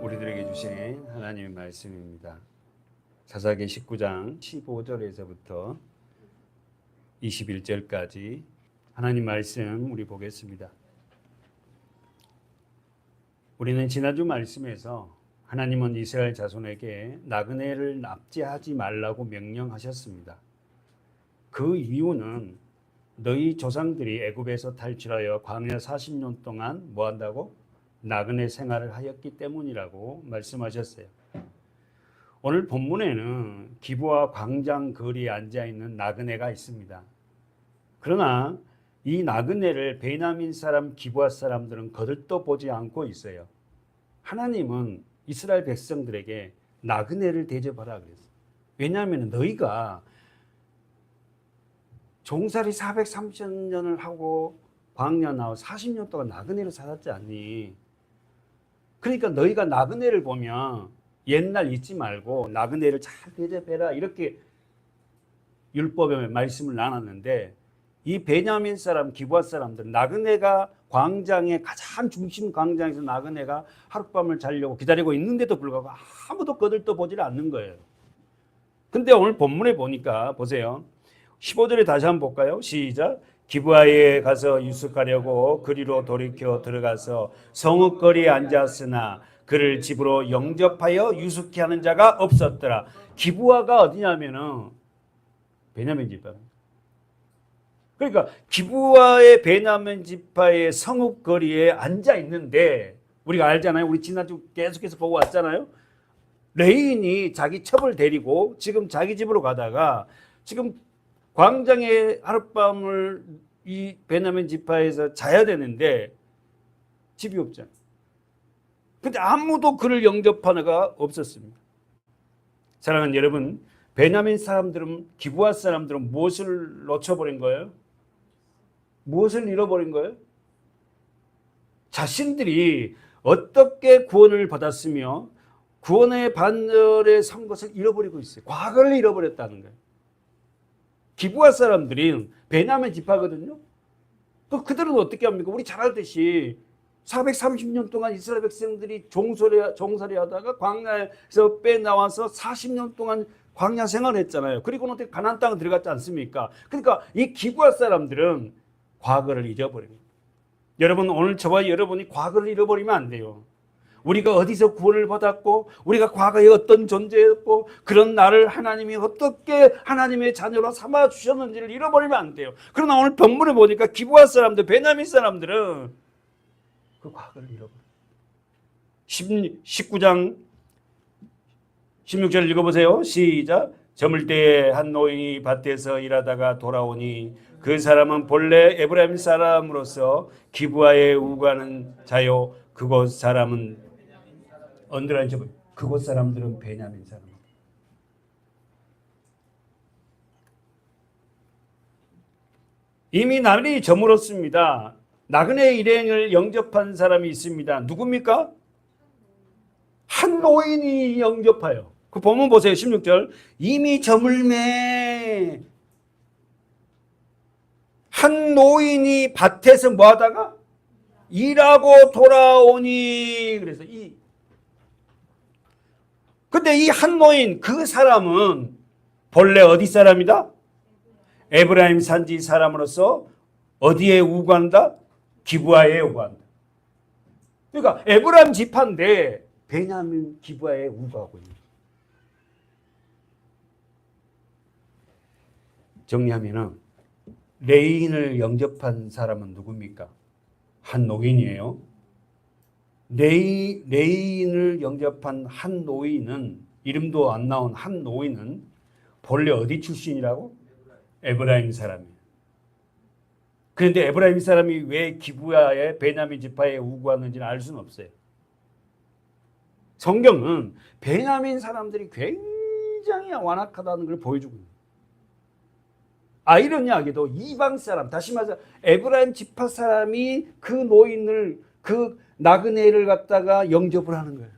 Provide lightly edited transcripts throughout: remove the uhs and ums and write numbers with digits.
우리들에게 주신 하나님의 말씀입니다. 사사기 19장 15절에서부터 21절까지 하나님 말씀 우리 보겠습니다. 우리는 지난주 말씀에서 하나님은 이스라엘 자손에게 나그네를 납치하지 말라고 명령하셨습니다. 그 이유는 너희 조상들이 애굽에서 탈출하여 광야 40년 동안 뭐 한다고? 나그네 생활을 하였기 때문이라고 말씀하셨어요. 오늘 본문에는 기브와 광장 거리에 앉아있는 나그네가 있습니다. 그러나 이 나그네를 베냐민 사람 기브아 사람들은 거들떠보지 않고 있어요. 하나님은 이스라엘 백성들에게 나그네를 대접하라 그랬어요. 왜냐하면 너희가 종살이 430년을 하고 광야 나와 40년 동안 나그네로 살았지 않니? 그러니까 너희가 나그네를 보면 옛날 잊지 말고 나그네를 잘 대접해라 이렇게 율법의 말씀을 나눴는데 이 베냐민 사람 기브아 사람들은 나그네가 광장의 가장 중심 광장에서 나그네가 하룻밤을 자려고 기다리고 있는데도 불구하고 아무도 거들떠 보질 않는 거예요. 근데 오늘 본문에 보니까 보세요. 15절에 다시 한번 볼까요? 시작. 기브아에 가서 유숙하려고 그리로 돌이켜 들어가서 성읍거리에 앉았으나 그를 집으로 영접하여 유숙케 하는 자가 없었더라. 기브아가 어디냐면은 베냐민 지파. 그러니까 기브아의 베냐민 지파의 성읍거리에 앉아 있는데 우리가 알잖아요. 우리 지난주 계속해서 보고 왔잖아요. 레인이 자기 첩을 데리고 지금 자기 집으로 가다가 지금 광장에 하룻밤을 이 베냐민 지파에서 자야 되는데 집이 없잖아요. 근데 아무도 그를 영접하는 가 없었습니다. 사랑하는 여러분, 베냐민 사람들은 기브아 사람들은 무엇을 놓쳐버린 거예요? 무엇을 잃어버린 거예요? 자신들이 어떻게 구원을 받았으며 구원의 반열에 선 것을 잃어버리고 있어요. 과거를 잃어버렸다는 거예요. 기브아 사람들이 베냐민 지파거든요. 또 그들은 어떻게 합니까? 우리 잘 알듯이 430년 동안 이스라엘 백성들이 종살이 하다가 광야에서 빼나와서 40년 동안 광야 생활했잖아요. 그리고는 어떻게 가나안 땅에 들어갔지 않습니까? 그러니까 이 기브아 사람들은 과거를 잊어버립니다. 여러분, 오늘 저와 여러분이 과거를 잃어버리면 안 돼요. 우리가 어디서 구원을 받았고 우리가 과거에 어떤 존재였고 그런 나를 하나님이 어떻게 하나님의 자녀로 삼아주셨는지를 잃어버리면 안 돼요. 그러나 오늘 본문에 보니까 기브아 사람들, 베냐민 사람들은 그 과거를 잃어버려요. 19장 16절 읽어보세요. 시작. 저물 때에 한 노인이 밭에서 일하다가 돌아오니 그 사람은 본래 에브라임 사람으로서 기브아에 우가는 자요 그곳 사람은 그곳 사람들은 베냐민 사람. 이미 날이 저물었습니다. 나그네 일행을 영접한 사람이 있습니다. 누굽니까? 한 노인이 영접해요. 그 본문 보세요. 16절. 이미 저물매 한 노인이 밭에서 뭐 하다가 일하고 돌아오니 그래서 근데 이 한 노인 그 사람은 본래 어디 사람이다? 에브라임 산지 사람으로서 어디에 우거한다? 기브아에 우거한다. 그러니까 에브라임 지파인데 베냐민 기브아에 우거하고 있는. 정리하면은 레인을 영접한 사람은 누굽니까? 한 노인이에요. 레인을 영접한 한 노인은 이름도 안 나온 한 노인은 본래 어디 출신이라고? 에브라임 사람이에요. 그런데 에브라임 사람이 왜 기브아의 베냐민 지파에 우거하는지는 알 수는 없어요. 성경은 베냐민 사람들이 굉장히 완악하다는 걸 보여주고 있어요. 아이러니하게도 이방 사람, 다시 말해서 에브라임 지파 사람이 그 노인을 그 나그네를 갖다가 영접을 하는 거예요.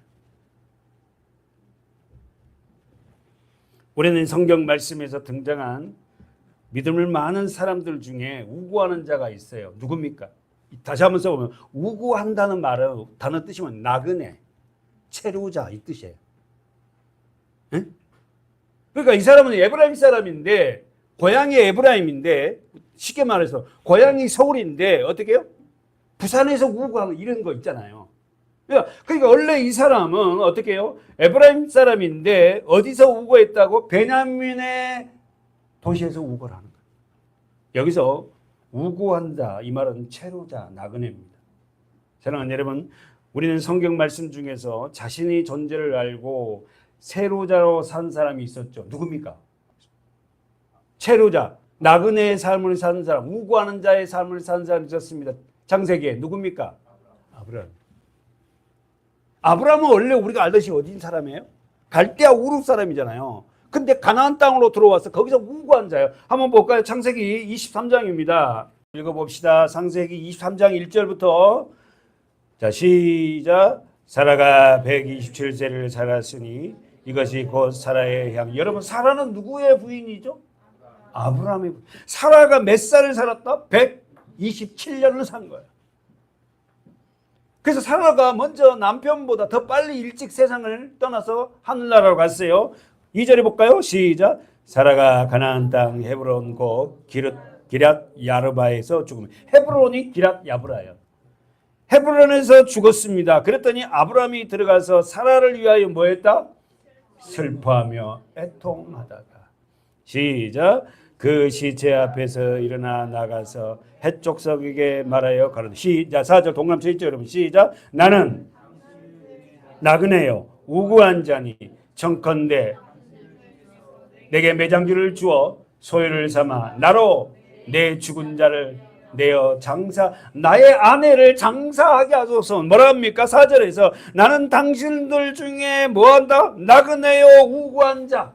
우리는 성경 말씀에서 등장한 믿음을 많은 사람들 중에 우구하는 자가 있어요. 누굽니까? 다시 한번 써보면 우구한다는 말은 단어 뜻이 뭐냐? 나그네. 체류자 이 뜻이에요. 응? 그러니까 이 사람은 에브라임 사람인데 고향이 에브라임인데 쉽게 말해서 고향이 서울인데 어떻게 해요? 부산에서 우구하고 이런 거 있잖아요. 그러니까 원래 이 사람은 어떻게 해요? 에브라임 사람인데 어디서 우거했다고? 베냐민의 도시에서 우거를 하는 거예요. 여기서 우구한다 이 말은 체류자 나그네입니다. 사랑하는 여러분, 우리는 성경 말씀 중에서 자신의 존재를 알고 체류자로 산 사람이 있었죠. 누굽니까? 체류자, 나그네의 삶을 사는 사람, 우구하는 자의 삶을 사는 사람이 있었습니다. 창세기에 누굽니까? 아브라함. 아브라함은 원래 우리가 알듯이 어딘 사람이에요? 갈대아 우르 사람이잖아요. 근데 가나안 땅으로 들어와서 거기서 우구한 자예요. 한번 볼까요? 창세기 23장입니다. 읽어봅시다. 창세기 23장 1절부터 자 시작. 사라가 127세를 살았으니 이것이 곧 사라의 향. 여러분 사라는 누구의 부인이죠? 아브라함의 부인. 사라가 몇 살을 살았다? 127년을 산 거예요. 그래서 사라가 먼저 남편보다 더 빨리 일찍 세상을 떠나서 하늘나라로 갔어요. 2절에 볼까요? 시작. 사라가 가나안 땅 헤브론 곧 기랏 야르바에서 죽으면 헤브론이 기랏 야브라예요. 헤브론에서 죽었습니다. 그랬더니 아브라함이 들어가서 사라를 위하여 뭐 했다? 슬퍼하며 애통하다가 시작. 그 시체 앞에서 일어나 나가서 헷족석에게 말하여 가로되 시작. 4절 동남서 있죠 여러분. 시작. 나는 나그네요 우구한 자니 청컨대 내게 매장지를 주어 소유를 삼아 나로 내 죽은 자를 내어 장사 나의 아내를 장사하게 하소서. 뭐라 합니까? 4절에서 나는 당신들 중에 뭐한다? 나그네요 우구한 자.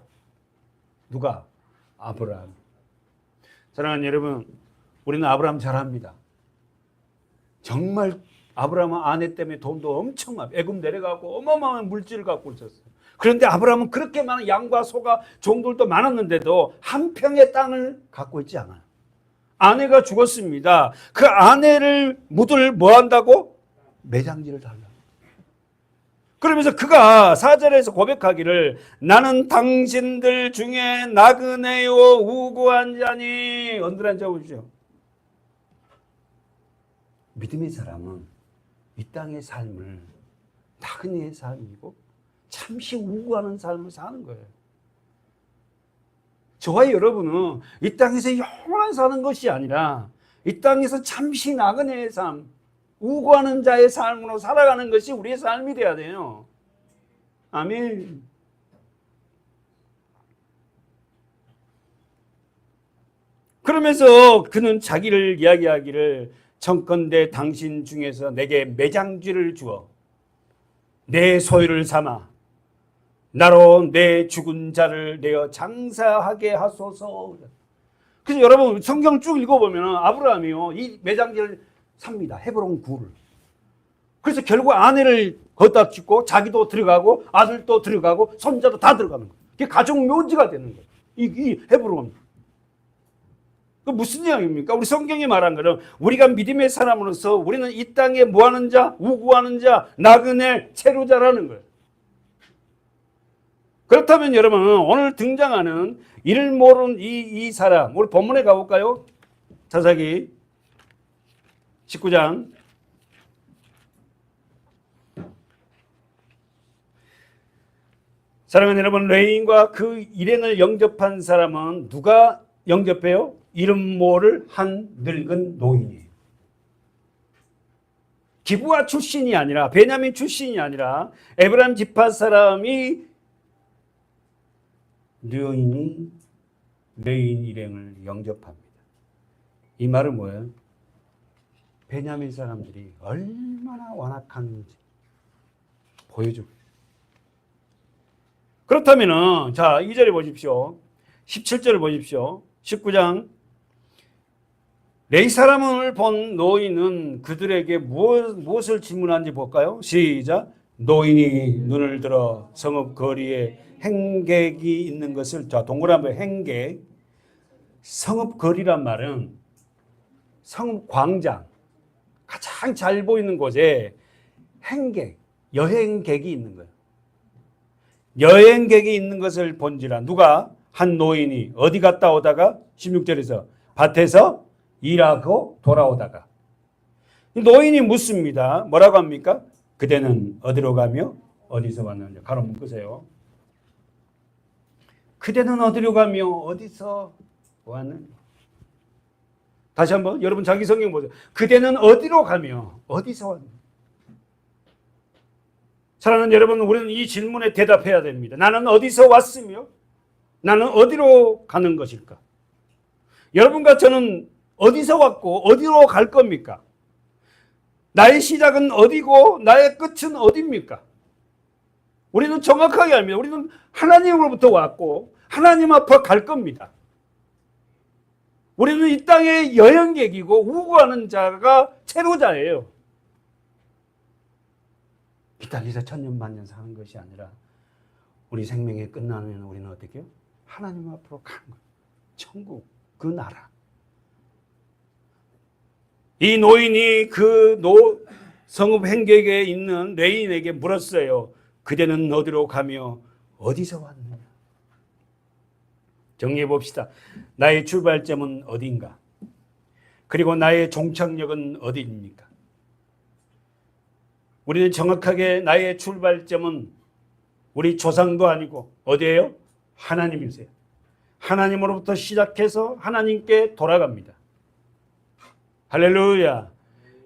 누가? 아브라함. 사랑하는 여러분, 우리는 아브라함 잘 압니다. 정말 아브라함은 아내 때문에 돈도 엄청 많아. 애굽 내려가고 어마어마한 물질을 갖고 있었어요. 그런데 아브라함은 그렇게 많은 양과 소가 종들도 많았는데도 한 평의 땅을 갖고 있지 않아요. 아내가 죽었습니다. 그 아내를 묻을 뭐 한다고? 매장지를 달라고. 그러면서 그가 4절에서 고백하기를 나는 당신들 중에 나그네요 우구한 자니. 언들한 자 보십시오. 믿음의 사람은 이 땅의 삶을 나그네의 삶이고 잠시 우구하는 삶을 사는 거예요. 저와 여러분은 이 땅에서 영원히 사는 것이 아니라 이 땅에서 잠시 나그네의 삶, 우구하는 자의 삶으로 살아가는 것이 우리의 삶이 되어야 돼요. 아멘. 그러면서 그는 자기를 이야기하기를 청컨대 당신 중에서 내게 매장지를 주어 내 소유를 삼아 나로 내 죽은 자를 내어 장사하게 하소서. 그래서 여러분 성경 쭉 읽어보면 아브라함이요 이 매장지를 삽니다. 헤브론 굴을. 그래서 결국 아내를 거기다 짓고 자기도 들어가고 아들도 들어가고 손자도 다 들어가는 거예요. 그게 가족 묘지가 되는 거예요. 이 헤브론. 그 무슨 이야기입니까? 우리 성경이 말한 거는 우리가 믿음의 사람으로서 우리는 이 땅에 뭐하는 자, 우구하는 자, 나그네, 체류자라는 거예요. 그렇다면 여러분 오늘 등장하는 이를 모르는 이 사람, 우리 본문에 가볼까요? 사사기 19장 사랑하는 여러분, 레인과 그 일행을 영접한 사람은 누가 영접해요? 이름 모를 한 늙은 노인이에요. 기브아 출신이 아니라 베냐민 출신이 아니라 에브라임 지파 사람이 노인이 레인 일행을 영접합니다. 이 말은 뭐예요? 베냐민 사람들이 얼마나 완악한지 보여주고. 그렇다면은 자 2절에 보십시오. 17절을 보십시오. 19장 레위 사람을 본 노인은 그들에게 무엇을 질문한지 볼까요? 시작. 노인이 눈을 들어 성읍 거리에 행객이 있는 것을, 자 동그라미 행객, 성읍 거리란 말은 성읍 광장, 가장 잘 보이는 곳에 행객, 여행객이 있는 거예요. 여행객이 있는 것을 본지라. 누가? 한 노인이 어디 갔다 오다가 16절에서 밭에서 일하고 돌아오다가 노인이 묻습니다. 뭐라고 합니까? 그대는 어디로 가며 어디서 왔느냐. 가로 묶으세요. 그대는 어디로 가며 어디서 왔느냐. 다시 한번 여러분 자기 성경 보세요. 그대는 어디로 가며 어디서 왔느냐. 사랑하는 여러분, 우리는 이 질문에 대답해야 됩니다. 나는 어디서 왔으며 나는 어디로 가는 것일까? 여러분과 저는 어디서 왔고 어디로 갈 겁니까? 나의 시작은 어디고 나의 끝은 어디입니까? 우리는 정확하게 압니다. 우리는 하나님으로부터 왔고 하나님 앞으로 갈 겁니다. 우리는 이 땅의 여행객이고 우고하는 자가 체로자예요. 이 땅에서 천년 만년 사는 것이 아니라 우리 생명이 끝나면 우리는 어떻게 해요? 하나님 앞으로 가는 거예요. 천국, 그 나라. 이 노인이 그 성읍 행객에 있는 레인에게 물었어요. 그대는 어디로 가며 어디서 왔느냐? 정리해 봅시다. 나의 출발점은 어디인가? 그리고 나의 종착역은 어디입니까? 우리는 정확하게 나의 출발점은 우리 조상도 아니고 어디예요? 하나님이세요. 하나님으로부터 시작해서 하나님께 돌아갑니다. 할렐루야.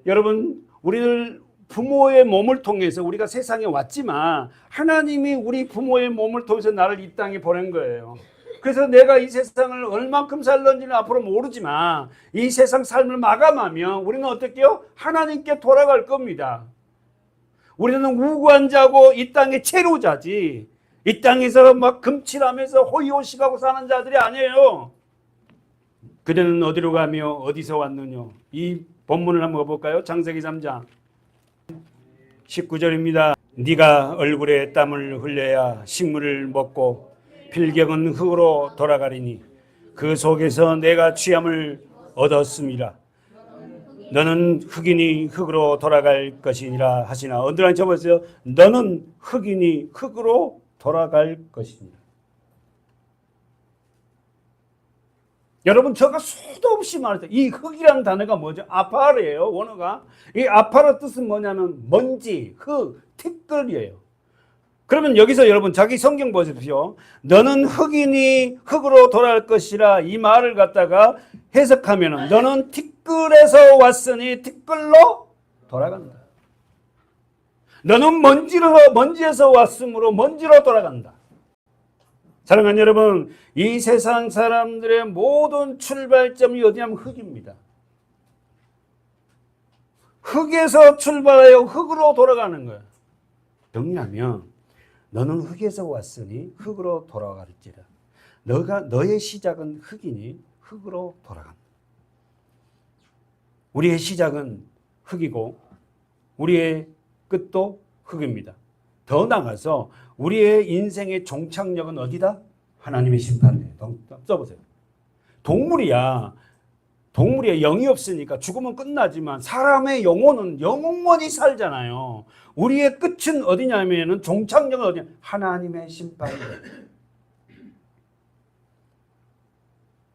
여러분, 우리들 부모의 몸을 통해서 우리가 세상에 왔지만 하나님이 우리 부모의 몸을 통해서 나를 이 땅에 보낸 거예요. 그래서 내가 이 세상을 얼만큼 살는지는 앞으로 모르지만 이 세상 삶을 마감하면 우리는 어떻게 해요? 하나님께 돌아갈 겁니다. 우리는 우고한 자고 이 땅의 체로자지 이 땅에서 막 금칠하면서 호의호식하고 사는 자들이 아니에요. 그대는 어디로 가며 어디서 왔느냐. 이 본문을 한번 볼까요? 창세기 3장 19절입니다. 네가 얼굴에 땀을 흘려야 식물을 먹고 필경은 흙으로 돌아가리니 그 속에서 내가 취함을 얻었음이라. 너는 흙이니 흙으로 돌아갈 것이니라 하시나. 언더라인 쳐보세요. 너는 흙이니 흙으로 돌아갈 것이니라. 여러분, 제가 수도 없이 말했어요. 이 흙이라는 단어가 뭐죠? 아파르예요, 원어가. 이 아파르 뜻은 뭐냐면 먼지, 흙, 티끌이에요. 그러면 여기서 여러분 자기 성경 보십시오. 너는 흙이니 흙으로 돌아갈 것이라 이 말을 갖다가 해석하면 너는 티끌에서 왔으니 티끌로 돌아간다. 너는 먼지에서 왔으므로 먼지로 돌아간다. 사랑하는 여러분, 이 세상 사람들의 모든 출발점이 어디냐면 흙입니다. 흙에서 출발하여 흙으로 돌아가는 거예요. 정리하면 너는 흙에서 왔으니 흙으로 돌아갈지라. 너의 시작은 흙이니 흙으로 돌아간다. 우리의 시작은 흙이고 우리의 끝도 흙입니다. 더 나아가서 우리의 인생의 종착역은 어디다? 하나님의 심판이에요. 써보세요. 동물이야 영이 없으니까 죽으면 끝나지만 사람의 영혼은 영원히 살잖아요. 우리의 끝은 어디냐면은 종착역은 어디냐? 하나님의 심판이에요.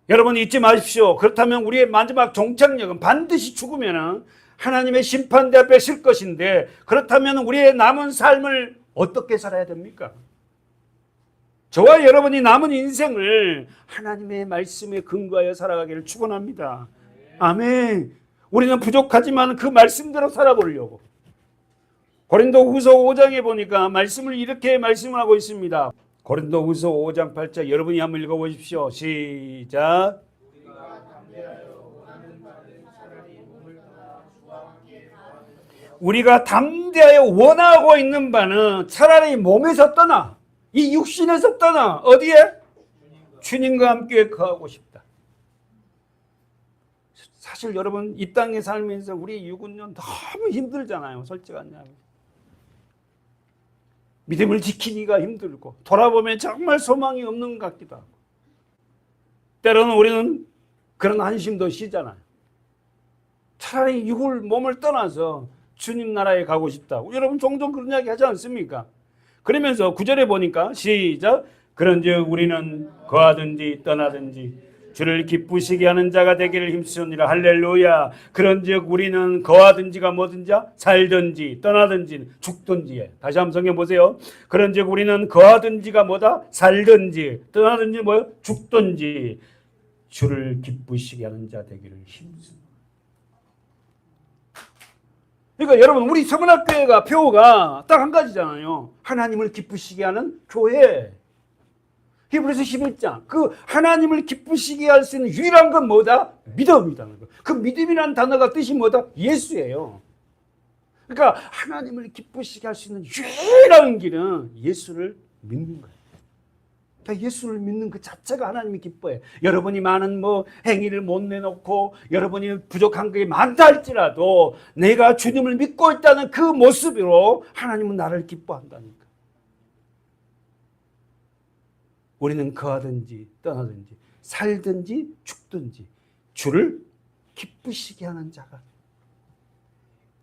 여러분 잊지 마십시오. 그렇다면 우리의 마지막 종착역은 반드시 죽으면은 하나님의 심판대 앞에 설 것인데, 그렇다면 우리의 남은 삶을 어떻게 살아야 됩니까? 저와 여러분이 남은 인생을 하나님의 말씀에 근거하여 살아가기를 축원합니다. 아멘. 우리는 부족하지만 그 말씀대로 살아보려고. 고린도후서 5장에 보니까 말씀을 이렇게 말씀을 하고 있습니다. 고린도후서 5장 8절 여러분이 한번 읽어보십시오. 시작. 우리가 담대하여 원하고 있는 바는 차라리 몸에서 떠나, 이 육신에서 떠나 어디에? 주님과 함께 거하고 싶다. 사실 여러분 이 땅에 살면서 우리 육은요 너무 힘들잖아요. 솔직하냐면 믿음을 지키기가 힘들고 돌아보면 정말 소망이 없는 것 같기도 하고 때로는 우리는 그런 한심도 쉬잖아요. 차라리 몸을 떠나서 주님 나라에 가고 싶다고. 여러분 종종 그런 이야기 하지 않습니까? 그러면서 9절에 보니까 시작. 그런즉 우리는 거하든지 떠나든지 주를 기쁘시게 하는 자가 되기를 힘쓰니라. 할렐루야. 그런즉 우리는 거하든지가 뭐든지 살든지 떠나든지 죽든지. 다시 한번 성경 보세요. 그런즉 우리는 거하든지가 뭐다? 살든지 떠나든지 뭐요? 죽든지 주를 기쁘시게 하는 자 되기를 힘쓰니라. 그러니까 여러분 우리 서문학교회가 표가 딱 한 가지잖아요. 하나님을 기쁘시게 하는 교회. 히브리서 11장 그 하나님을 기쁘시게 할 수 있는 유일한 건 뭐다? 믿음이라는 거. 그 믿음이라는 단어가 뜻이 뭐다? 예수예요. 그러니까 하나님을 기쁘시게 할 수 있는 유일한 길은 예수를 믿는 거예요. 그러니까 예수를 믿는 그 자체가 하나님이 기뻐해요. 여러분이 많은 행위를 못 내놓고 여러분이 부족한 게 많다 할지라도 내가 주님을 믿고 있다는 그 모습으로 하나님은 나를 기뻐한다니까. 우리는 거하든지 떠나든지 살든지 죽든지 주를 기쁘시게 하는 자가.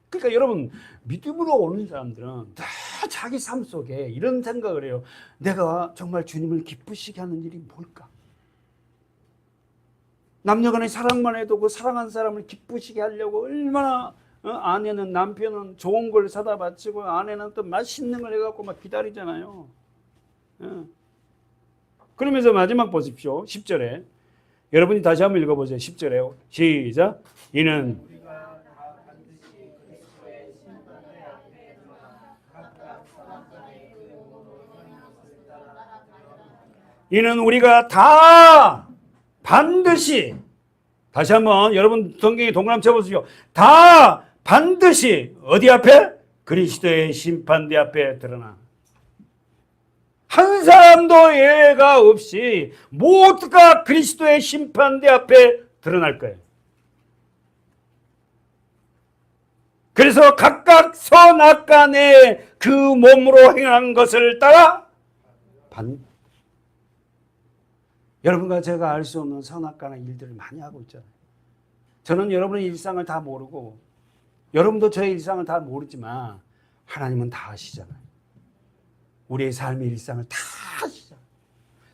그러니까 여러분 믿음으로 오는 사람들은 다 자기 삶 속에 이런 생각을 해요. 내가 정말 주님을 기쁘시게 하는 일이 뭘까? 남녀간의 사랑만 해도 그 사랑한 사람을 기쁘시게 하려고 얼마나 아내는 남편은 좋은 걸 사다 바치고 아내는 또 맛있는 걸 해갖고 막 기다리잖아요. 그러면서 마지막 보십시오. 10절에 여러분이 다시 한번 읽어보세요. 10절에 시작. 이는 우리가 다 반드시 다시 한번 여러분 성경에 동그라미 쳐보세요. 다 반드시 어디 앞에? 그리스도의 심판대 앞에 드러나. 한 사람도 예외가 없이 모두가 그리스도의 심판대 앞에 드러날 거예요. 그래서 각각 선악간에 그 몸으로 행한 것을 따라 여러분과 제가 알 수 없는 선악간의 일들을 많이 하고 있잖아요. 저는 여러분의 일상을 다 모르고 여러분도 저의 일상을 다 모르지만 하나님은 다 아시잖아요. 우리의 삶의 일상을 다 아시잖아요.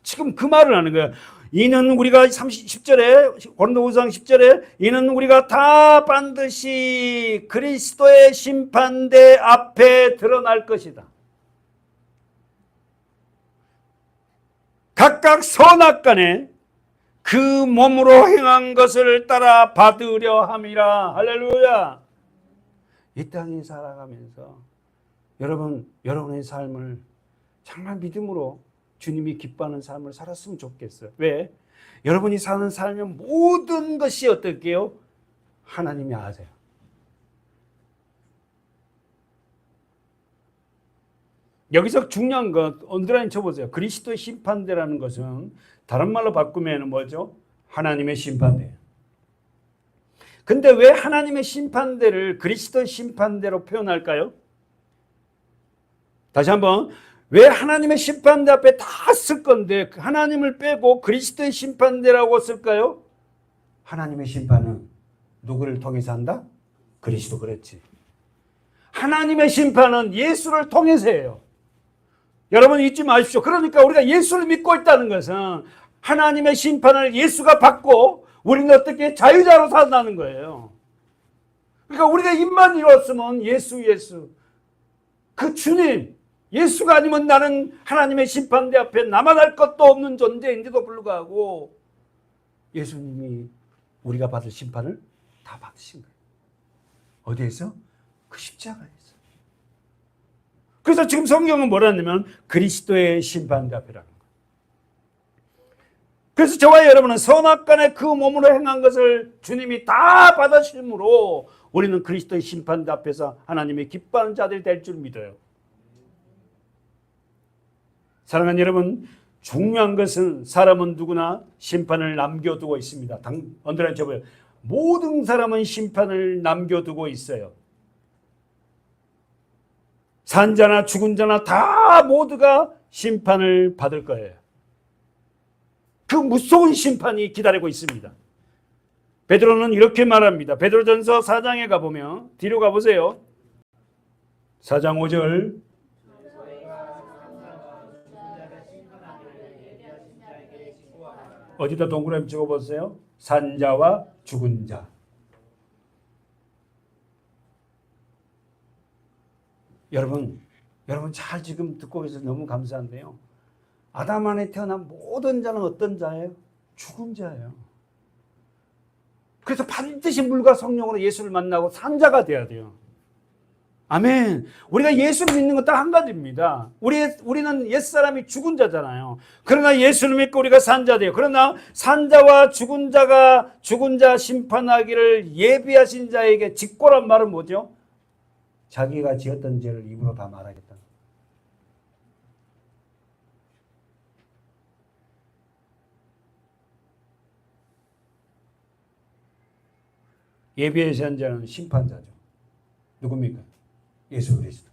지금 그 말을 하는 거예요. 이는 우리가 10절에 고린도후서 10절에 이는 우리가 다 반드시 그리스도의 심판대 앞에 드러날 것이다. 각각 선악간에 그 몸으로 행한 것을 따라 받으려 함이라. 할렐루야. 이 땅에 살아가면서 여러분의 삶을 정말 믿음으로 주님이 기뻐하는 삶을 살았으면 좋겠어요. 왜? 여러분이 사는 삶의 모든 것이 어떨게요? 하나님이 아세요. 여기서 중요한 것 언더라인 쳐보세요. 그리스도의 심판대라는 것은 다른 말로 바꾸면 뭐죠? 하나님의 심판대예요. 근데 왜 하나님의 심판대를 그리스도의 심판대로 표현할까요? 다시 한번, 왜 하나님의 심판대 앞에 다 쓸 건데 하나님을 빼고 그리스도의 심판대라고 쓸까요? 하나님의 심판은 누구를 통해서 한다? 그리스도. 그렇지. 하나님의 심판은 예수를 통해서 해요. 여러분 잊지 마십시오. 그러니까 우리가 예수를 믿고 있다는 것은 하나님의 심판을 예수가 받고 우리는 어떻게 자유자로 산다는 거예요. 그러니까 우리가 입만 이뤘으면 예수 그 주님 예수가 아니면 나는 하나님의 심판대 앞에 나만 할 것도 없는 존재인데도 불구하고 예수님이 우리가 받을 심판을 다 받으신 거예요. 어디에서? 그 십자가에서. 그래서 지금 성경은 뭐라 하냐면 그리스도의 심판대 앞이라는 거예요. 그래서 저와 여러분은 선악간에 그 몸으로 행한 것을 주님이 다 받으심으로 우리는 그리스도의 심판대 앞에서 하나님의 기뻐하는 자들이 될 줄 믿어요. 사랑하는 여러분, 중요한 것은 사람은 누구나 심판을 남겨두고 있습니다. 언더라인 쳐봐요. 모든 사람은 심판을 남겨두고 있어요. 산 자나 죽은 자나 다 모두가 심판을 받을 거예요. 그 무서운 심판이 기다리고 있습니다. 베드로는 이렇게 말합니다. 베드로전서 4장에 가보면 뒤로 가보세요. 4장 5절. 어디다 동그라미 찍어보세요. 산자와 죽은 자. 여러분 잘 지금 듣고 계셔서 너무 감사한데요. 아담 안에 태어난 모든 자는 어떤 자예요? 죽은 자예요. 그래서 반드시 물과 성령으로 예수를 만나고 산자가 돼야 돼요. 아멘. 우리가 예수를 믿는 건 딱 한 가지입니다. 우리는 옛사람이 죽은 자잖아요. 그러나 예수를 믿고 우리가 산자 돼요. 그러나 산자와 죽은 자 심판하기를 예비하신 자에게 직고란 말은 뭐죠? 자기가 지었던 죄를 입으로 다 말하겠다. 예비하신 자는 심판자죠. 누굽니까? 예수 그리스도.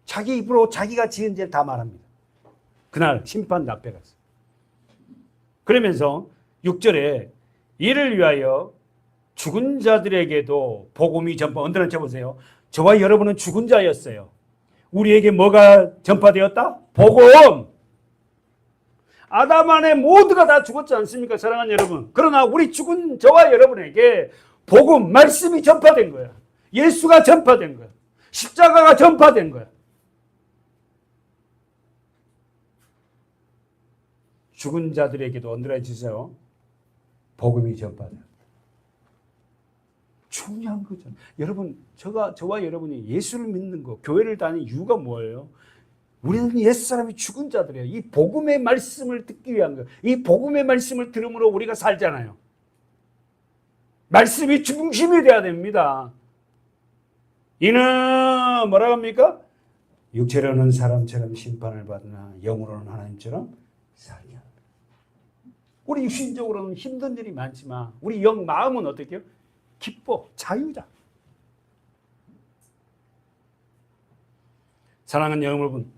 자기 입으로 자기가 지은 죄를 다 말합니다. 그날 심판 앞에 가서. 그러면서 6절에 이를 위하여 죽은 자들에게도 복음이 전파. 언더라인 쳐보세요. 저와 여러분은 죽은 자였어요. 우리에게 뭐가 전파되었다? 복음. 아담 안에 모두가 다 죽었지 않습니까? 사랑하는 여러분. 그러나 우리 죽은 저와 여러분에게 복음, 말씀이 전파된 거야. 예수가 전파된 거야. 십자가가 전파된 거야. 죽은 자들에게도 언더라인 치세요. 복음이 전파돼. 중요한 거죠. 여러분, 저와 여러분이 예수를 믿는 거, 교회를 다니는 이유가 뭐예요? 우리는 옛사람이 죽은 자들이에요. 이 복음의 말씀을 듣기 위한 거예요. 이 복음의 말씀을 들음으로 우리가 살잖아요. 말씀이 중심이 돼야 됩니다. 이는 뭐라고 합니까? 육체로는 사람처럼 심판을 받으나 영으로는 하나님처럼 살게 합니다. 우리 육신적으로는 힘든 일이 많지만 우리 영 마음은 어떻게 해요? 기뻐, 자유다. 사랑하는 여러분,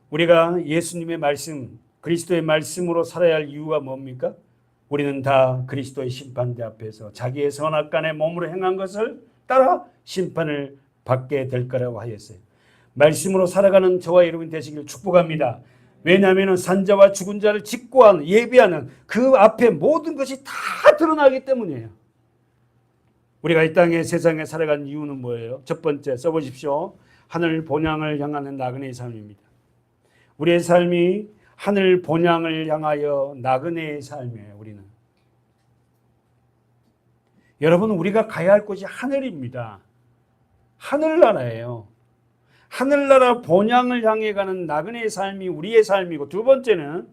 우리가 예수님의 말씀, 그리스도의 말씀으로 살아야 할 이유가 뭡니까? 우리는 다 그리스도의 심판대 앞에서 자기의 선악간의 몸으로 행한 것을 따라 심판을 받게 될 거라고 하였어요. 말씀으로 살아가는 저와 여러분 되시길 축복합니다. 왜냐하면 산자와 죽은 자를 직고하는, 예비하는 그 앞에 모든 것이 다 드러나기 때문이에요. 우리가 이 땅에 세상에 살아가는 이유는 뭐예요? 첫 번째 써보십시오. 하늘 본향을 향하는 나그네의 삶입니다. 우리의 삶이 하늘 본향을 향하여 나그네의 삶이에요. 우리는. 여러분, 우리가 가야 할 곳이 하늘입니다. 하늘나라예요. 하늘나라 본향을 향해 가는 나그네의 삶이 우리의 삶이고, 두 번째는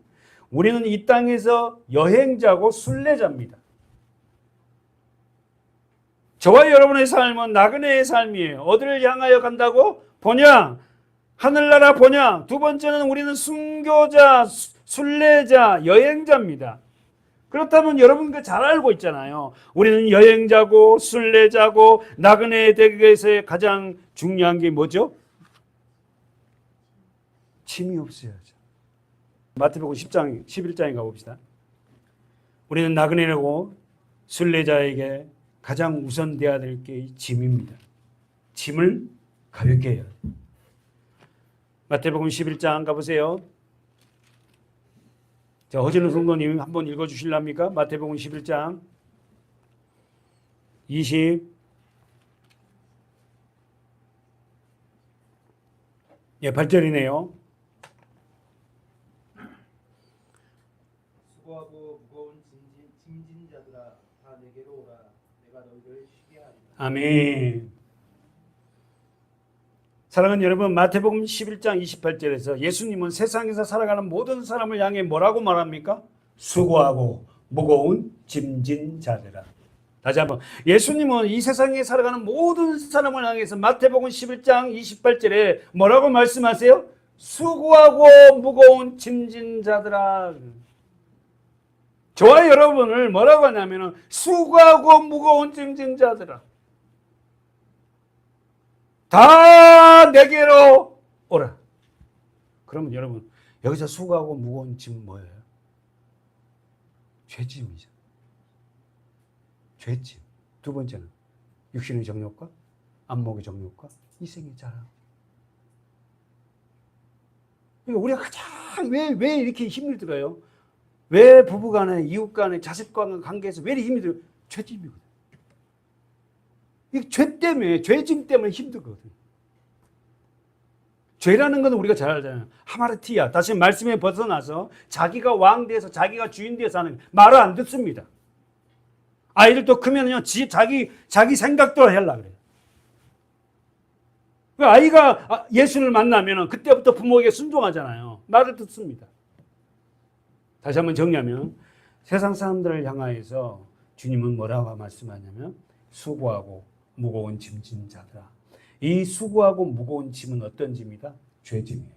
우리는 이 땅에서 여행자고 순례자입니다. 저와 여러분의 삶은 나그네의 삶이에요. 어디를 향하여 간다고? 본향, 하늘나라 본향. 두 번째는 우리는 순교자, 순례자, 여행자입니다. 그렇다면 여러분 그 잘 알고 있잖아요. 우리는 여행자고 순례자고 나그네 되기 위해서의 가장 중요한 게 뭐죠? 짐이 없어야죠. 마태복음 10장, 11장에 가봅시다. 우리는 나그네라고 순례자에게 가장 우선돼야 될 게 짐입니다. 짐을 가볍게 해야 돼요. 마태복음 11장 가보세요. 자, 허진우 성도님 한번 읽어주실랍니까? 마태복음 11장 8절이네요. 수고하고 무거운 짐진 자들아 다 내게로 오라. 내가 너희를 쉬게 하리라. 아멘. 사랑하는 여러분, 마태복음 11장 28절에서 예수님은 세상에서 살아가는 모든 사람을 향해 뭐라고 말합니까? 수고하고 무거운 짐진 자들아. 다시 한번, 예수님은 이 세상에 살아가는 모든 사람을 향해서 마태복음 11장 28절에 뭐라고 말씀하세요? 수고하고 무거운 짐진 자들아. 저와 여러분을 뭐라고 하냐면 수고하고 무거운 짐진 자들아, 다 내게로 오라. 그러면 여러분, 여기서 수고하고 무거운 짐은 뭐예요? 죄짐이죠. 죄짐. 두 번째는 육신의 정욕과 안목의 정욕과 희생의 자랑. 그러니까 우리가 가장 왜 이렇게 힘이 들어요? 왜 부부간에, 이웃간에, 자식과의 관계에서 왜 이렇게 힘이 들어요? 죄짐이거든. 이 죄 때문에, 죄짐 때문에 힘들거든. 죄라는 건 우리가 잘 알잖아요. 하마르티야. 다시 말씀에 벗어나서 자기가 왕 돼서 자기가 주인 돼서 하는 말을 안 듣습니다. 아이들도 크면요, 자기 생각대로 하려고 그래요. 아이가 예수를 만나면 그때부터 부모에게 순종하잖아요. 말을 듣습니다. 다시 한번 정리하면 세상 사람들을 향하여서 주님은 뭐라고 말씀하냐면 수고하고 무거운 짐진 자들아. 이 수고하고 무거운 짐은 어떤 짐이다? 죄짐이에요.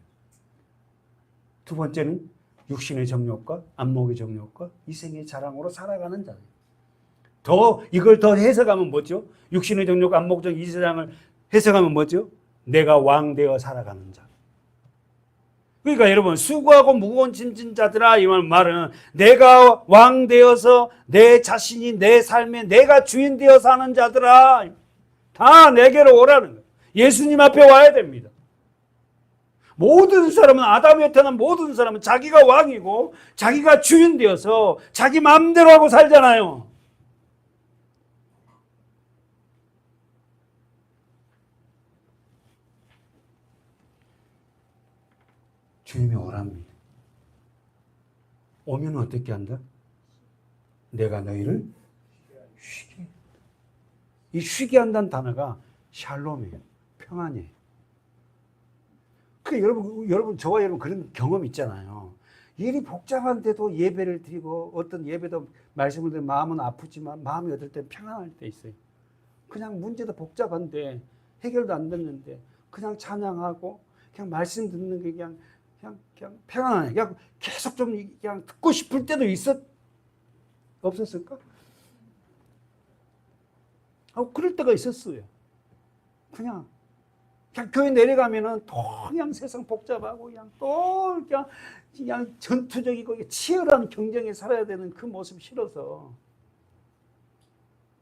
두 번째는 육신의 정욕과 안목의 정욕과 이생의 자랑으로 살아가는 자예요. 이걸 더 해석하면 뭐죠? 육신의 정욕, 안목 정욕, 이생을 해석하면 뭐죠? 내가 왕 되어 살아가는 자. 그러니까 여러분 수고하고 무거운 짐진 자들아 이 말은 내가 왕 되어서 내 자신이 내 삶에 내가 주인 되어 사는 자들아 다 내게로 오라는 거예요. 예수님 앞에 와야 됩니다. 모든 사람은 아담에 태어난 모든 사람은 자기가 왕이고 자기가 주인 되어서 자기 마음대로 하고 살잖아요. 주님이 오랍니다. 오면 어떻게 한다? 내가 너희를 쉬게. 이 쉬게 한다는 단어가 샬롬이에요. 평안이에요. 그러니까 여러분 저와 여러분 그런 경험 있잖아요. 일이 복잡한데도 예배를 드리고 어떤 예배도 말씀을 드리면 마음은 아프지만 마음이 어떨 때 평안할 때 있어요. 그냥 문제도 복잡한데 해결도 안 됐는데 그냥 찬양하고 그냥 말씀 듣는 게 그냥 평안해. 그냥 계속 좀 그냥 듣고 싶을 때도 없었을까? 그럴 때가 있었어요. 그냥 교회 내려가면은 또 그냥 세상 복잡하고 그냥 전투적이고 치열한 경쟁에 살아야 되는 그 모습 싫어서.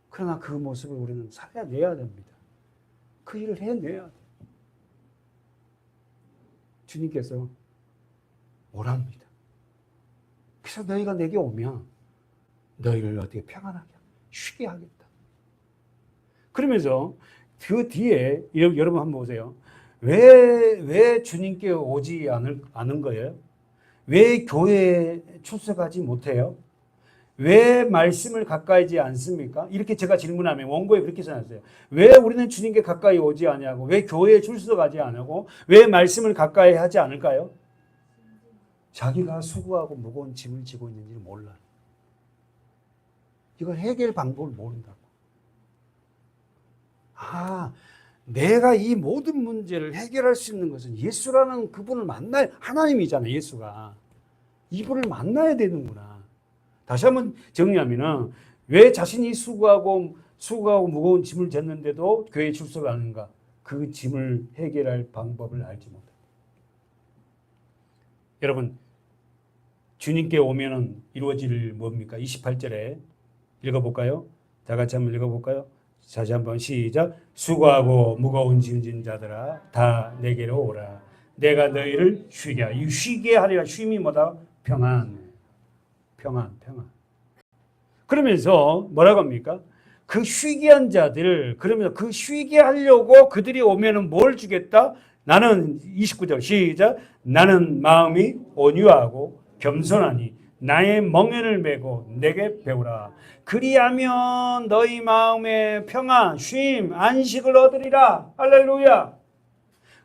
그러나 그 모습을 우리는 살아내야 됩니다. 그 일을 해내야 돼. 주님께서 오랍니다. 그래서 너희가 내게 오면 너희를 어떻게 평안하게 쉬게 하겠다. 그러면서 그 뒤에 여러분 한번 보세요. 왜 주님께 오지 않은 거예요? 왜 교회에 출석하지 못해요? 왜 말씀을 가까이지 않습니까? 이렇게 제가 질문하면 원고에 그렇게 써놨어요. 왜 우리는 주님께 가까이 오지 않냐고, 왜 교회에 출석하지 않고, 왜 말씀을 가까이 하지 않을까요? 자기가 수고하고 무거운 짐을 지고 있는지를 몰라요. 이걸 해결 방법을 모른다고. 내가 이 모든 문제를 해결할 수 있는 것은 예수라는 그분을 만나야, 하나님이잖아요, 예수가. 이분을 만나야 되는구나. 다시 한번 정리하면은, 왜 자신이 수고하고 무거운 짐을 졌는데도 교회에 출석을 하는가? 그 짐을 해결할 방법을 알지 못합니다. 여러분, 주님께 오면은 이루어질 뭡니까? 28절에 읽어볼까요? 다 같이 한번 읽어볼까요? 다시 한번 시작. 수고하고 무거운 짐진 자들아 다 내게로 오라. 내가 너희를 쉬게 하리라. 이 쉬게 하리라. 쉼이 뭐다? 평안. 그러면서 뭐라고 합니까? 그 쉬게 한 자들, 그러면서 그 쉬게 하려고 그들이 오면은 뭘 주겠다? 나는 29절 시작. 나는 마음이 온유하고 겸손하니 나의 멍에를 메고 내게 배우라. 그리하면 너희 마음에 평안, 쉼, 안식을 얻으리라. 할렐루야.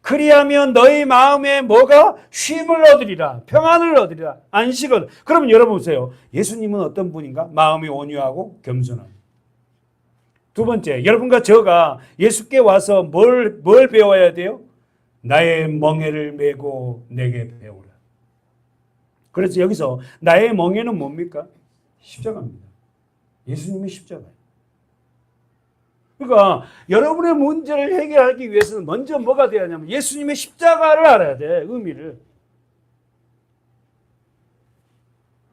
그리하면 너희 마음에 뭐가? 쉼을 얻으리라. 평안을 얻으리라. 안식을. 그러면 여러분 보세요. 예수님은 어떤 분인가? 마음이 온유하고 겸손한. 두 번째, 여러분과 저가 예수께 와서 뭘 배워야 돼요? 나의 멍에를 메고 내게 배우라. 그래서 여기서 나의 멍에는 뭡니까? 십자가입니다. 예수님의 십자가예요. 그러니까 여러분의 문제를 해결하기 위해서는 먼저 뭐가 돼야 하냐면 예수님의 십자가를 알아야 돼. 의미를.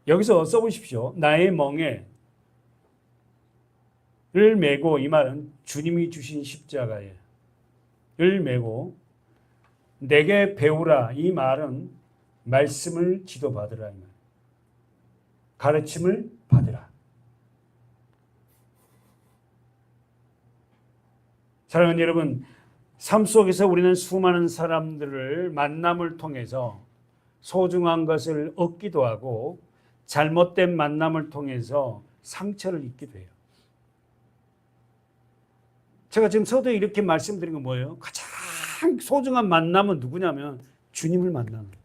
여기서 써보십시오. 나의 멍에를 메고, 이 말은 주님이 주신 십자가예요. 메고 내게 배우라. 이 말은 말씀을 지도받으라. 이 말. 가르침을 받으라. 사랑하는 여러분, 삶 속에서 우리는 수많은 사람들을 만남을 통해서 소중한 것을 얻기도 하고 잘못된 만남을 통해서 상처를 입기도 해요. 제가 지금 서두에 이렇게 말씀드린 건 뭐예요? 가장 소중한 만남은 누구냐면 주님을 만나는 거예요.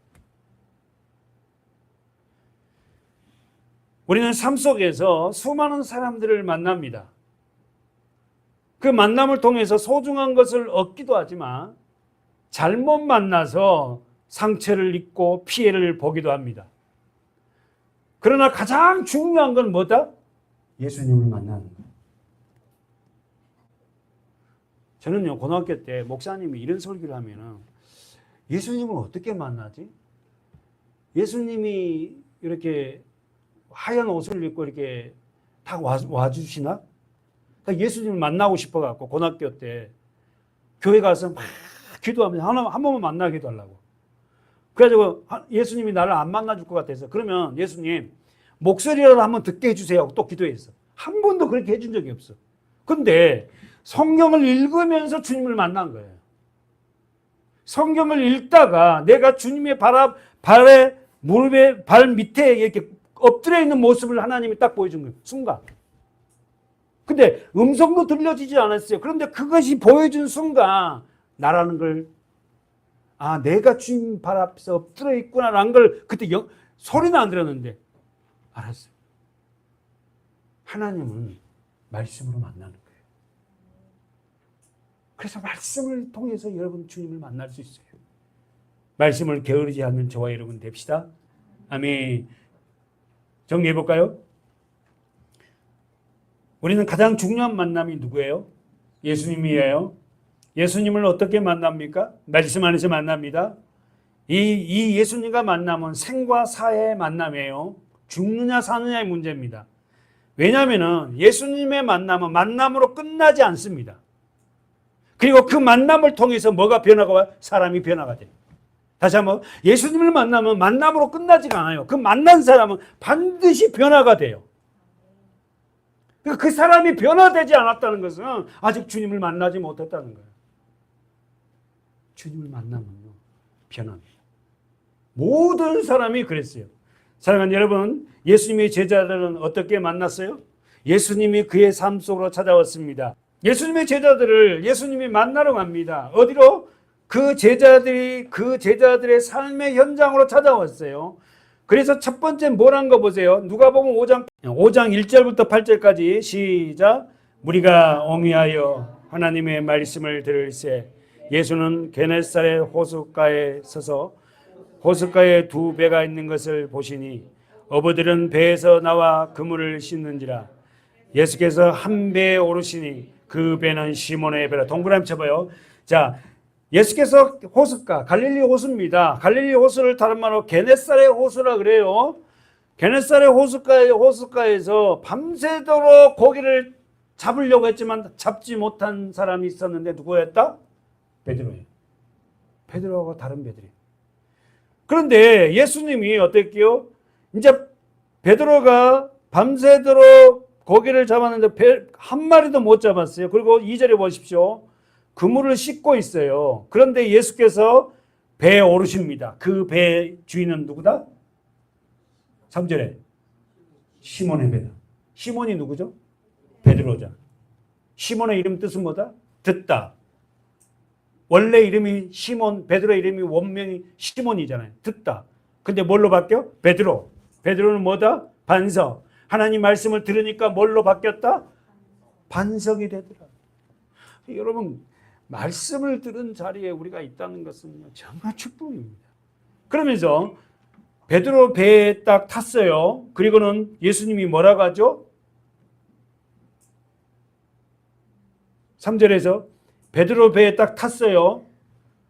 우리는 삶 속에서 수많은 사람들을 만납니다. 그 만남을 통해서 소중한 것을 얻기도 하지만 잘못 만나서 상처를 입고 피해를 보기도 합니다. 그러나 가장 중요한 건 뭐다? 예수님을 만나는 거예요. 저는요, 고등학교 때 목사님이 이런 설교를 하면은 예수님을 어떻게 만나지? 예수님이 이렇게 하얀 옷을 입고 이렇게 딱 와주시나? 예수님을 만나고 싶어갖고 고등학교 때 교회 가서 막 기도하면서 한 번만 만나게 해달라고. 그래가지고 예수님이 나를 안 만나줄 것 같아서 그러면 예수님 목소리라도 한번 듣게 해주세요. 또 기도했어. 한 번도 그렇게 해준 적이 없어. 근데 성경을 읽으면서 주님을 만난 거예요. 성경을 읽다가 내가 주님의 발에 무릎에 발 밑에 이렇게 엎드려 있는 모습을 하나님이 딱 보여준 거예요. 순간. 근데 음성도 들려지지 않았어요. 그런데 그것이 보여준 순간 나라는 걸 내가 주님 발 앞에서 엎드려 있구나라는 걸 그때 소리는 안 들었는데 알았어요. 하나님은 말씀으로 만나는 거예요. 그래서 말씀을 통해서 여러분 주님을 만날 수 있어요. 말씀을 게으르지 않는 저와 여러분 됩시다. 아멘. 정리해 볼까요? 우리는 가장 중요한 만남이 누구예요? 예수님이에요. 예수님을 어떻게 만납니까? 말씀 안에서 만납니다. 이 예수님과 만남은 생과 사의 만남이에요. 죽느냐 사느냐의 문제입니다. 왜냐하면 예수님의 만남은 만남으로 끝나지 않습니다. 그리고 그 만남을 통해서 뭐가 변화가 와요? 사람이 변화가 돼요. 다시 한번, 예수님을 만나면 만남으로 끝나지가 않아요. 그 만난 사람은 반드시 변화가 돼요. 그 사람이 변화되지 않았다는 것은 아직 주님을 만나지 못했다는 거예요. 주님을 만나면요, 변합니다. 모든 사람이 그랬어요. 사랑하는 여러분, 예수님의 제자들은 어떻게 만났어요? 예수님이 그의 삶 속으로 찾아왔습니다. 예수님의 제자들을 예수님이 만나러 갑니다. 어디로? 그 제자들의 삶의 현장으로 찾아왔어요. 그래서 첫 번째 뭐란 거 보세요. 누가복음 5장 1절부터 8절까지 시작. 무리가 옹이하여 하나님의 말씀을 들을새 예수는 게네사렛 호숫가에 서서 호숫가에 두 배가 있는 것을 보시니 어부들은 배에서 나와 그물을 씻는지라. 예수께서 한 배에 오르시니 그 배는 시몬의 배라. 동그라미 쳐봐요. 자, 예수께서 호숫가, 갈릴리 호수입니다. 갈릴리 호수를 다른 말로 게네사렛 호수라 그래요. 게네사렛 호숫가에서 밤새도록 고기를 잡으려고 했지만 잡지 못한 사람이 있었는데 누구였다? 베드로예요. 베드로하고 다른 베드로예요. 그런데 예수님이 어땠게요? 이제 베드로가 밤새도록 고기를 잡았는데 배 한 마리도 못 잡았어요. 그리고 2절에 보십시오. 그물을 씻고 있어요. 그런데 예수께서 배에 오르십니다. 그 배의 주인은 누구다? 3절에 시몬의 배다. 시몬이 누구죠? 베드로죠. 시몬의 이름 뜻은 뭐다? 듣다. 원래 이름이 시몬, 베드로 이름이 원명이 시몬이잖아요. 듣다. 근데 뭘로 바뀌어? 베드로. 베드로는 뭐다? 반석. 하나님 말씀을 들으니까 뭘로 바뀌었다? 반석이 되더라. 여러분, 말씀을 들은 자리에 우리가 있다는 것은 정말 축복입니다. 그러면서 베드로 배에 딱 탔어요. 그리고는 예수님이 뭐라고 하죠? 3절에서 베드로 배에 딱 탔어요.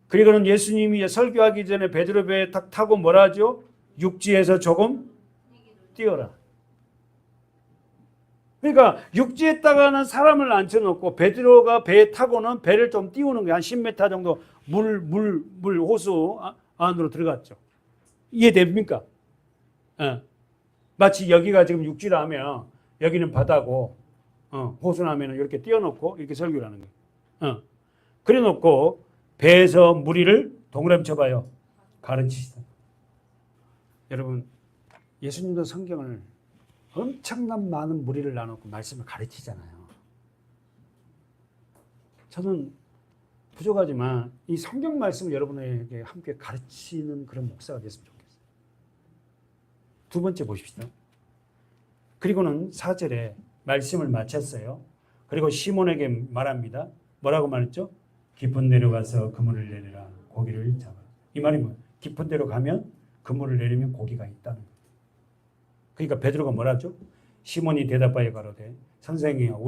그리고는 예수님이 설교하기 전에 베드로 배에 딱 타고 뭐라 하죠? 육지에서 조금 뛰어라. 그러니까 육지에다가는 사람을 앉혀놓고 베드로가 배에 타고는 배를 좀 띄우는 게 한 10m 정도 물 호수 안으로 들어갔죠. 이해됩니까? 예. 마치 여기가 지금 육지라면 여기는 바다고 호수라면 이렇게 띄워놓고 이렇게 설교를 하는 거예요. 그래 놓고 배에서 무리를 동그라미 쳐봐요. 가르치시다. 여러분, 예수님도 성경을 엄청난 많은 무리를 나눠놓고 말씀을 가르치잖아요. 저는 부족하지만 이 성경 말씀을 여러분에게 함께 가르치는 그런 목사가 됐으면 좋겠어요. 두 번째 보십시다. 그리고는 4절에 말씀을 마쳤어요. 그리고 시몬에게 말합니다. 뭐라고 말했죠? 깊은 데로 가서 그물을 내리라. 고기를 잡아. 이 말이 뭐예요? 깊은 데로 가면 그물을 내리면 고기가 있다는 거예요. 그러니까 베드로가 뭐라죠? 시몬이 대답하여 가로되 선생이여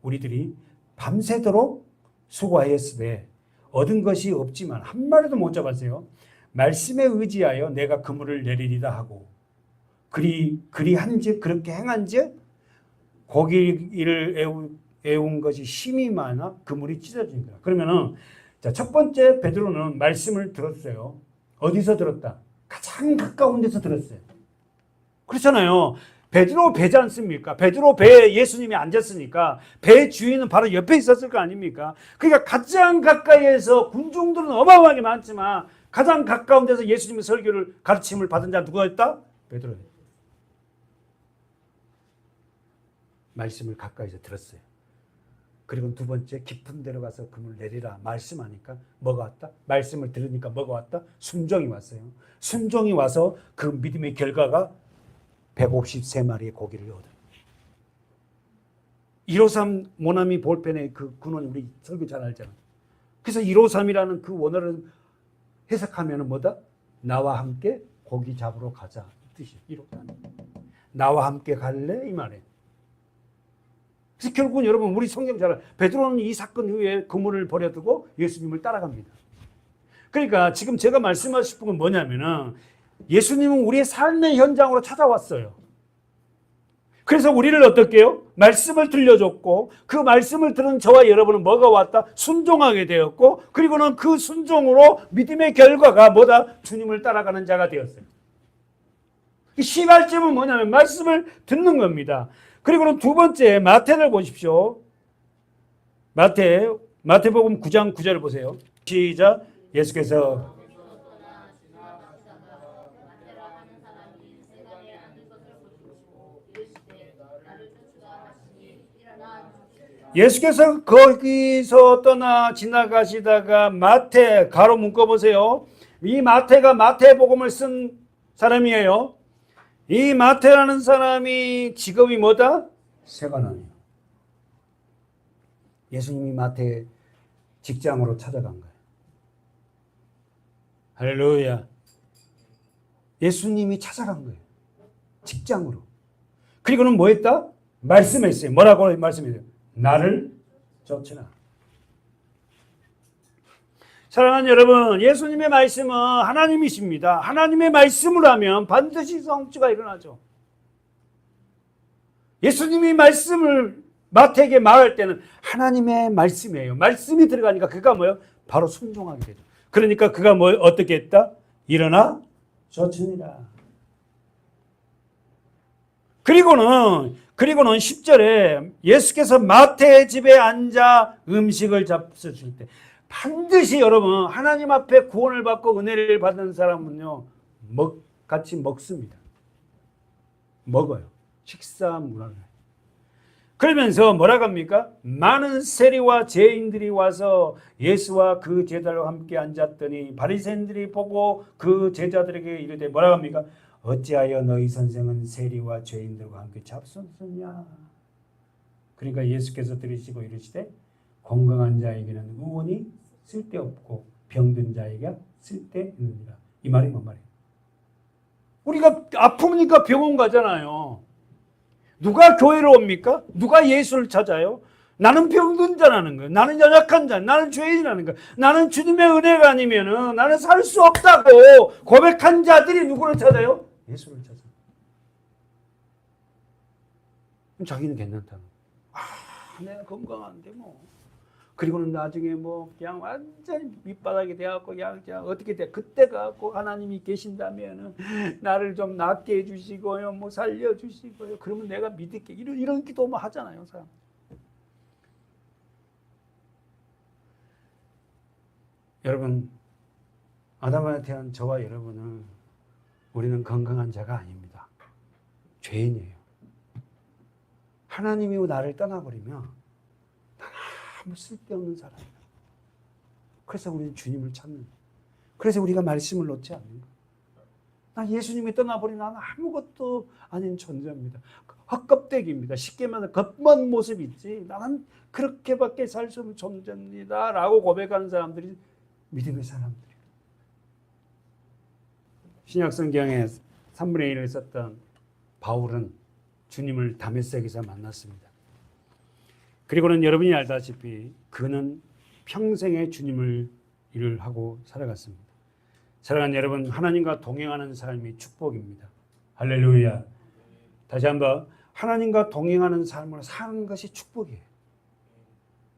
우리들이 밤새도록 수고하였으되 얻은 것이 없지만 한 마리도 못 잡았어요. 말씀에 의지하여 내가 그물을 내리리다 하고 그리한즉 그렇게 행한즉 고기를 애운 것이 힘이 많아 그물이 찢어진 거야. 그러면은 자, 첫 번째 베드로는 말씀을 들었어요. 어디서 들었다? 가장 가까운 데서 들었어요. 그렇잖아요. 베드로 배지 않습니까? 베드로 배에 예수님이 앉았으니까 배 주인은 바로 옆에 있었을 거 아닙니까? 그러니까 가장 가까이에서 군중들은 어마어마하게 많지만 가장 가까운 데서 예수님의 설교를 가르침을 받은 자 누구였다? 베드로예요. 말씀을 가까이서 들었어요. 그리고 두 번째 깊은 데로 가서 그물 내리라 말씀하니까 뭐가 왔다? 말씀을 들으니까 뭐가 왔다? 순종이 왔어요. 순종이 와서 그 믿음의 결과가 153마리의 고기를 얻어요. 153 모나미 볼펜의 그 근원 우리 설교 잘 알잖아요. 그래서 153이라는 그 원어를 해석하면 뭐다? 나와 함께 고기 잡으러 가자 이 뜻이에요. 153. 나와 함께 갈래? 이 말이에요. 그래서 결국은 여러분 우리 성경 잘 알아요. 베드로는 이 사건 후에 그물을 버려두고 예수님을 따라갑니다. 그러니까 지금 제가 말씀하고 싶은 건 뭐냐면은 예수님은 우리의 삶의 현장으로 찾아왔어요. 그래서 우리를 어떻게 해요? 말씀을 들려줬고 그 말씀을 들은 저와 여러분은 뭐가 왔다? 순종하게 되었고 그리고는 그 순종으로 믿음의 결과가 뭐다? 주님을 따라가는 자가 되었어요. 시발점은 뭐냐면 말씀을 듣는 겁니다. 그리고는 두 번째 마태를 보십시오. 마태복음 9장 9절을 보세요. 시작. 예수께서 거기서 떠나 지나가시다가 마태 가로 묶어보세요. 이 마태가 마태복음을 쓴 사람이에요. 이 마태라는 사람이 직업이 뭐다? 세관원이에요. 예수님이 마태 직장으로 찾아간 거예요. 할렐루야. 예수님이 찾아간 거예요. 직장으로. 그리고는 뭐 했다? 말씀했어요. 뭐라고 말씀했어요? 나를 쫓으라. 사랑하는 여러분, 예수님의 말씀은 하나님이십니다. 하나님의 말씀을 하면 반드시 성취가 일어나죠. 예수님이 말씀을 마태에게 말할 때는 하나님의 말씀이에요. 말씀이 들어가니까 그가 뭐예요? 바로 순종하게 되죠. 그러니까 그가 뭐 어떻게 했다? 일어나 쫓으니라. 그리고는 10절에 예수께서 마태의 집에 앉아 음식을 잡수실 때 반드시 여러분 하나님 앞에 구원을 받고 은혜를 받는 사람은요 같이 먹습니다. 먹어요. 식사 문화를. 그러면서 뭐라고 합니까? 많은 세리와 죄인들이 와서 예수와 그 제자들과 함께 앉았더니 바리새인들이 보고 그 제자들에게 이르되 뭐라고 합니까? 어찌하여 너희 선생은 세리와 죄인들과 함께 잡수었느냐? 그러니까 예수께서 들으시고 이르시되 건강한 자에게는 의원이 쓸데없고 병든 자에게 쓸데있느니라. 이 말이 뭔 말이에요? 우리가 아프니까 병원 가잖아요. 누가 교회로 옵니까? 누가 예수를 찾아요? 나는 병든 자라는 거예요. 나는 연약한 자, 나는 죄인이라는 거예요. 나는 주님의 은혜가 아니면은 나는 살 수 없다고 고백한 자들이 누구를 찾아요? 예수를 찾아요. 그럼 자기는 괜찮다는 거예요. 아, 내가 건강한데 뭐. 그리고는 나중에 뭐 그냥 완전히 밑바닥이 돼갖고 그냥 어떻게 돼? 그때 가갖고 하나님이 계신다면은 나를 좀 낫게 해주시고요, 뭐 살려주시고요. 그러면 내가 믿을게. 이런 기도만 하잖아요, 사람. 여러분, 아담에 태어난 저와 여러분은 우리는 건강한 자가 아닙니다. 죄인이에요. 하나님이 나를 떠나버리면 아무 쓸데없는 사람이에요. 그래서 우리는 주님을 찾는 거예요. 그래서 우리가 말씀을 놓지 않는 거예요. 나 예수님이 떠나버린 나는 아무것도 아닌 존재입니다. 헛껍데기입니다. 쉽게 말해서 겉먼 모습이 있지 나는 그렇게밖에 살 수 없는 존재입니다 라고 고백하는 사람들이 믿음의 사람들이에요. 신약성경에 3분의 1을 썼던 바울은 주님을 다메섹에서 만났습니다. 그리고는 여러분이 알다시피 그는 평생에 주님을 일을 하고 살아갔습니다. 사랑하는 여러분, 하나님과 동행하는 삶이 축복입니다. 할렐루야. 다시 한번, 하나님과 동행하는 삶을 사는 것이 축복이에요.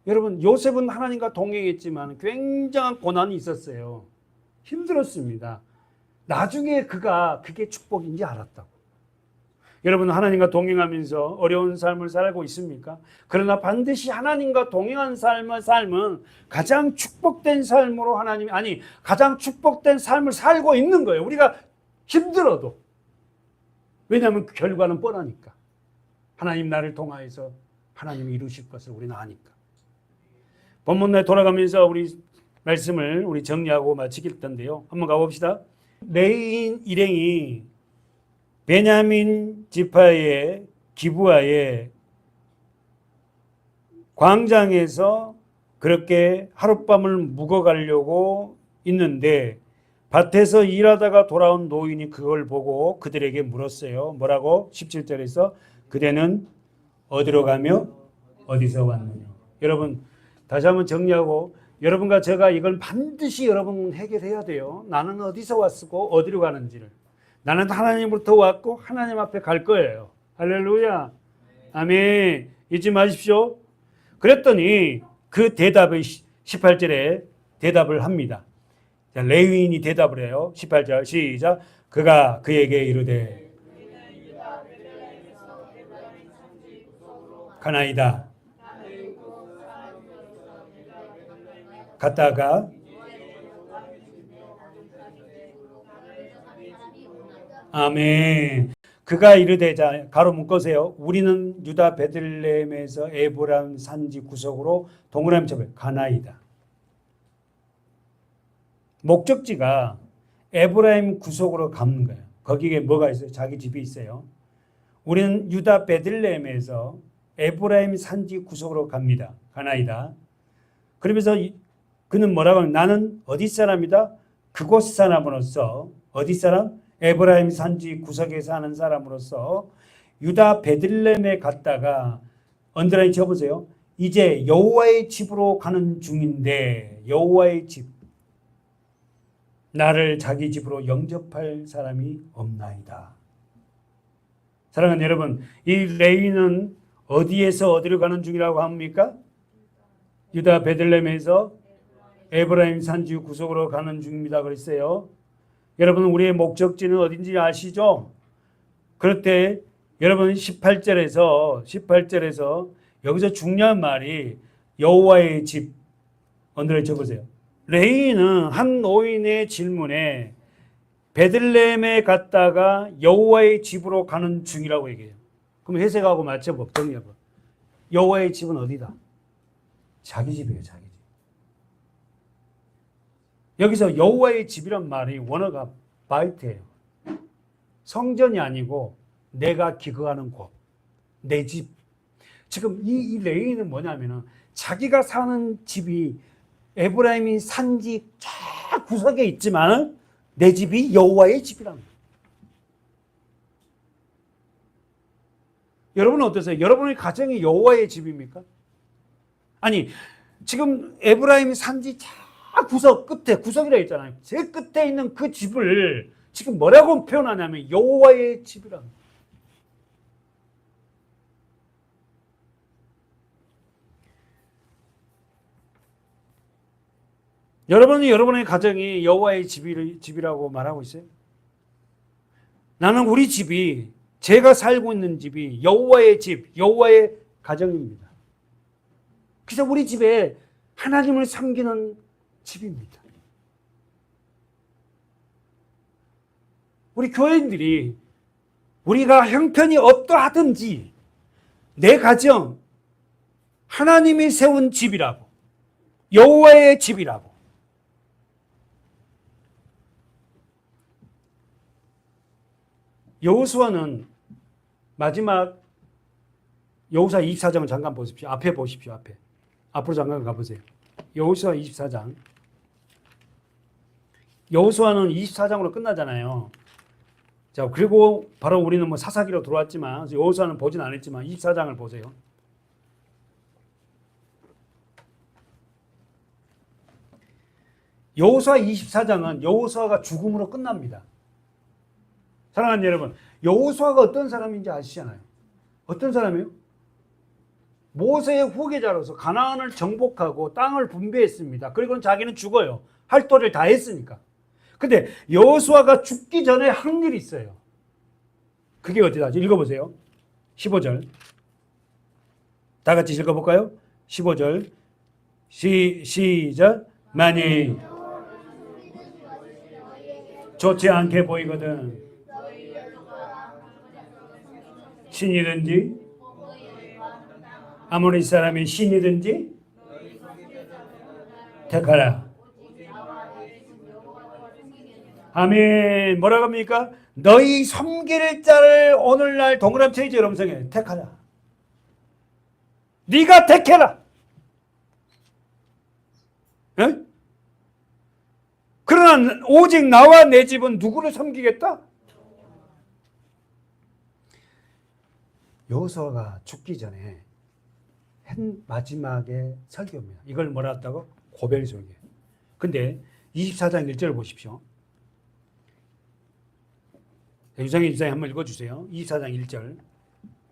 여러분, 요셉은 하나님과 동행했지만 굉장한 고난이 있었어요. 힘들었습니다. 나중에 그가 그게 축복인지 알았다고. 여러분, 하나님과 동행하면서 어려운 삶을 살고 있습니까? 그러나 반드시 하나님과 동행한 삶은 가장 축복된 삶으로 가장 축복된 삶을 살고 있는 거예요. 우리가 힘들어도. 왜냐하면 그 결과는 뻔하니까. 하나님 나를 통하여서 하나님이 이루실 것을 우리는 아니까. 본문에 돌아가면서 우리 말씀을 우리 정리하고 마치길 텐데요. 한번 가봅시다. 레인 일행이 베냐민 지파의 기브아의 광장에서 그렇게 하룻밤을 묵어가려고 있는데 밭에서 일하다가 돌아온 노인이 그걸 보고 그들에게 물었어요. 뭐라고? 17절에서 그대는 어디로 가며 어디서 왔느냐. 여러분, 다시 한번 정리하고 여러분과 제가 이걸 반드시 여러분 해결해야 돼요. 나는 어디서 왔고 어디로 가는지를. 나는 하나님으로부터 왔고 하나님 앞에 갈 거예요. 할렐루야. 아멘. 잊지 마십시오. 그랬더니 그 대답을 18절에 대답을 합니다. 자, 레위인이 대답을 해요. 18절 시작. 그가 그에게 이르되 가나이다. 갔다가 아멘. 그가 이르되 자 가로 묶으세요. 우리는 유다 베들레헴에서 에브라임 산지 구석으로 동그라미 쳐봐요. 가나이다. 목적지가 에브라임 구석으로 가는 거예요. 거기에 뭐가 있어요? 자기 집이 있어요. 우리는 유다 베들레헴에서 에브라임 산지 구석으로 갑니다. 가나이다. 그러면서 그는 뭐라고 하면 나는 어디 사람이다? 그곳 사람으로서 어디 사람? 에브라임 산지 구석에 사는 사람으로서 유다 베들레헴에 갔다가 언더라인 쳐보세요. 이제 여호와의 집으로 가는 중인데 여호와의 집 나를 자기 집으로 영접할 사람이 없나이다. 사랑하는 여러분, 이 레위는 어디에서 어디로 가는 중이라고 합니까? 유다 베들레헴에서 에브라임 산지 구석으로 가는 중입니다. 그랬어요. 여러분, 우리의 목적지는 어딘지 아시죠? 그럴 때 여러분 18절에서 여기서 중요한 말이 여호와의 집 언더라인 쳐보세요. 레위인은 한 노인의 질문에 베들레헴에 갔다가 여호와의 집으로 가는 중이라고 얘기해요. 그럼 해석하고 맞춰봐. 정리해봐. 여호와의 집은 어디다? 자기 집이에요. 자기 집. 여기서 여호와의 집이란 말이 원어가 바이트예요. 성전이 아니고 내가 기거하는 곳, 내 집. 지금 이 레위인은 뭐냐면은 자기가 사는 집이 에브라임이 산지 쫙 구석에 있지만 내 집이 여호와의 집이라는 거예요. 여러분은 어떠세요? 여러분의 가정이 여호와의 집입니까? 아니, 지금 에브라임이 산지 쫙 구석 끝에, 구석이라 했잖아요. 제 끝에 있는 그 집을 지금 뭐라고 표현하냐면 여호와의 집이라는 거예요. 여러분은 여러분의 가정이 여호와의 집이라고 말하고 있어요? 나는 우리 집이, 제가 살고 있는 집이 여호와의 집, 여호와의 가정입니다. 그래서 우리 집에 하나님을 섬기는 집입니다. 우리 교인들이 우리가 형편이 어떠하든지 내 가정 하나님이 세운 집이라고, 여호와의 집이라고. 여호수아는 마지막 여호수아 24장을 잠깐 보십시오. 앞에 보십시오. 앞으로 잠깐 가보세요. 여호수아 24장. 여호수아는 24장으로 끝나잖아요. 자, 그리고 바로 우리는 뭐 사사기로 들어왔지만 여호수아는 보진 않았지만 24장을 보세요. 여호수아 24장은 여호수아가 죽음으로 끝납니다. 사랑하는 여러분, 여호수아가 어떤 사람인지 아시잖아요. 어떤 사람이에요? 모세의 후계자로서 가나안을 정복하고 땅을 분배했습니다. 그리고 자기는 죽어요. 할 도를 다 했으니까. 근데 여호수아가 죽기 전에 한 일이 있어요. 그게 어디다? 읽어보세요. 15절. 다 같이 읽어볼까요? 15절. 시작. 만일 좋지 않게 보이거든 신이든지 아모리 사람이 신이든지 택하라. 아멘. 뭐라고 합니까? 너희 섬길 자를 오늘날 동그라미 여러분성에 택하라. 네가 택해라. 에? 그러나 오직 나와 내 집은 누구를 섬기겠다? 여호수아가 죽기 전에 한 마지막에 설교입니다. 이걸 뭐라 했다고? 고별 설교. 근데 24장 1절을 보십시오. 유상희 집사님 한번 읽어주세요. 24장 1절.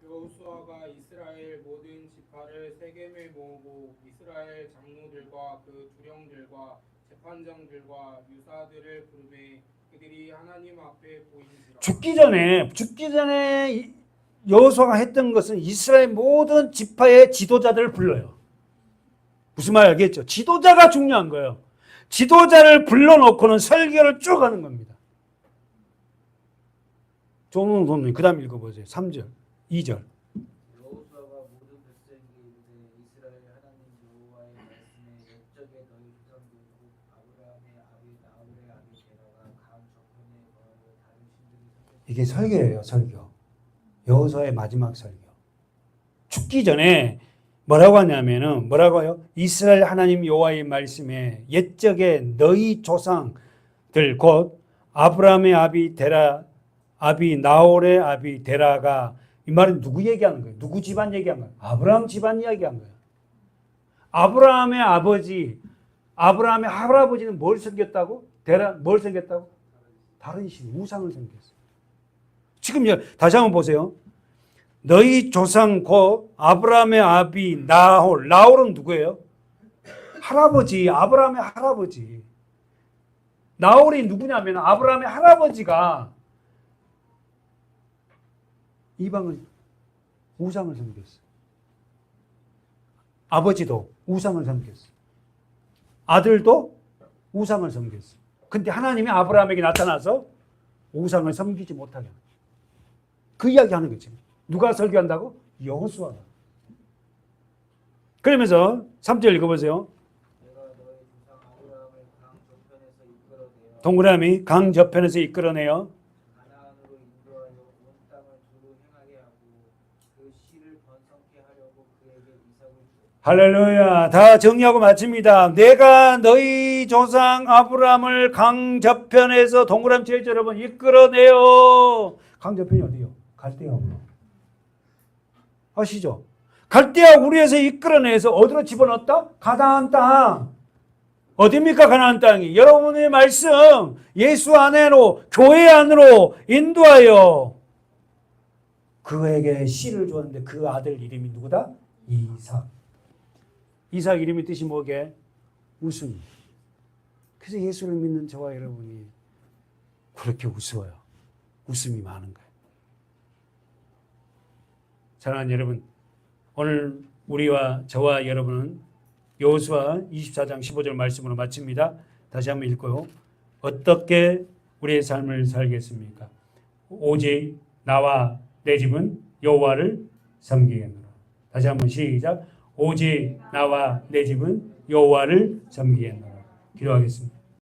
여호수아가 이스라엘 모든 지파를 세겜에 모으고 이스라엘 장로들과 그 두령들과 재판장들과 유사들을 부르매 그들이 하나님 앞에 보인지라. 죽기 전에 여호수아가 했던 것은 이스라엘 모든 지파의 지도자들을 불러요. 무슨 말 알겠죠? 지도자가 중요한 거예요. 지도자를 불러놓고는 설교를 쭉 하는 겁니다. 조문 선생님, 그 다음 읽어보세요. 3절, 2절. 여호수아가 모든 백성에게 이르되 이스라엘 하나님 여호와의 말씀에 옛적에 너희 조상들 곧 아브라함의 아비 나홀의 아비 데라가 강 저편에 거하여 다른 신들이 이게 설교예요, 설교. 여호수아의 마지막 설교. 죽기 전에 뭐라고 하냐면은 뭐라고 해요? 이스라엘 하나님 여호와의 말씀에 옛적에 너희 조상들 곧 아브라함의 아비 데라 아비 나홀의 아비 데라가, 이 말은 누구 얘기하는 거예요? 누구 집안 얘기한 거예요? 아브라함 집안 이야기한 거예요. 아브라함의 아버지, 아브라함의 할아버지는 뭘 섬겼다고? 뭘 섬겼다고? 다른 신, 우상을 섬겼어요. 지금 다시 한번 보세요. 너희 조상 곧 아브라함의 아비 나홀. 나홀은 누구예요? 할아버지, 아브라함의 할아버지. 나홀이 누구냐면 아브라함의 할아버지가 이방을 우상을 섬겼어요. 아버지도 우상을 섬겼어요. 아들도 우상을 섬겼어요. 근데 하나님이 아브라함에게 나타나서 우상을 섬기지 못하게 합니다. 그 이야기 하는 거지. 누가 설교한다고? 여호수아가. 그러면서 3절 읽어보세요. 내가 너희 조상 아브라함을 강 저편에서 이끌어내어 동그라미 강 저편에서 이끌어내요. 가나안으로 인도하여 온 땅을 두루 행하게 하고 그 씨를 번성케 하려고 그에게 이삭을 주었다. 할렐루야. 다 정리하고 마칩니다. 내가 너희 조상 아브라함을 강 저편에서 동그라미 쳐야죠, 여러분. 이끌어내요. 강 저편이 어디요? 갈대아 우르. 아시죠? 갈대아 우르에서 이끌어내서 어디로 집어넣었다? 가나안 땅. 어디입니까? 가나안 땅이. 여러분의 말씀 예수 안으로, 교회 안으로 인도하여 그에게 씨를 주었는데 그 아들 이름이 누구다? 이삭. 이삭 이름의 뜻이 뭐게? 웃음. 그래서 예수를 믿는 저와 여러분이 그렇게 웃어요. 웃음이 많은 거예요. 사랑하는 여러분, 오늘 우리와 저와 여러분은 여호수아 24장 15절 말씀으로 마칩니다. 다시 한번 읽고요. 어떻게 우리의 삶을 살겠습니까? 오직 나와 내 집은 여호와를 섬기겠노라. 다시 한번 시작. 오직 나와 내 집은 여호와를 섬기겠노라. 기도하겠습니다.